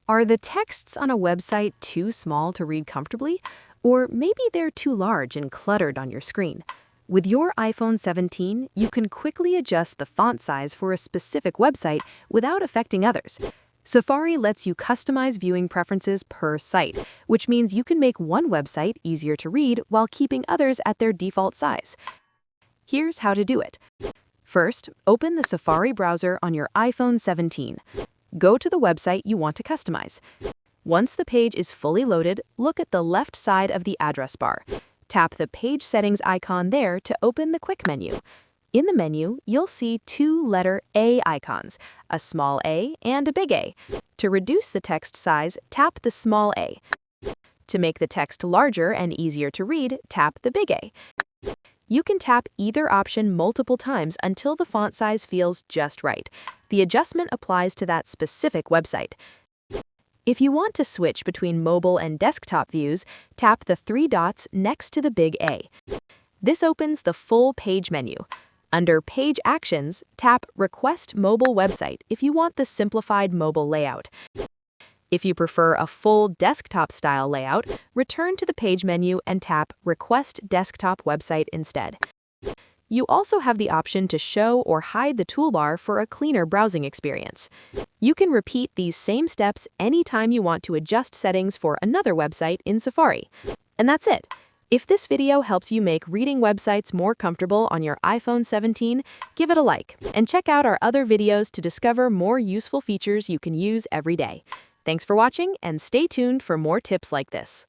Are the texts on a website too small to read comfortably? Or maybe they're too large and cluttered on your screen? With your iPhone 17, you can quickly adjust the font size for a specific website without affecting others. Safari lets you customize viewing preferences per site, which means you can make one website easier to read while keeping others at their default size. Here's how to do it. First, open the Safari browser on your iPhone 17. Go to the website you want to customize. Once the page is fully loaded, look at the left side of the address bar. Tap the Page Settings icon there to open the Quick menu. In the menu, you'll see two letter A icons, a small a and a big A. To reduce the text size, tap the small a. To make the text larger and easier to read, tap the big A. You can tap either option multiple times until the font size feels just right. The adjustment applies to that specific website. If you want to switch between mobile and desktop views, tap the three dots next to the big A. This opens the full page menu. Under Page Actions, tap Request Mobile Website if you want the simplified mobile layout. If you prefer a full desktop-style layout, return to the page menu and tap Request Desktop Website instead. You also have the option to show or hide the toolbar for a cleaner browsing experience. You can repeat these same steps anytime you want to adjust settings for another website in Safari. And that's it. If this video helps you make reading websites more comfortable on your iPhone 17, give it a like and check out our other videos to discover more useful features you can use every day. Thanks for watching and stay tuned for more tips like this.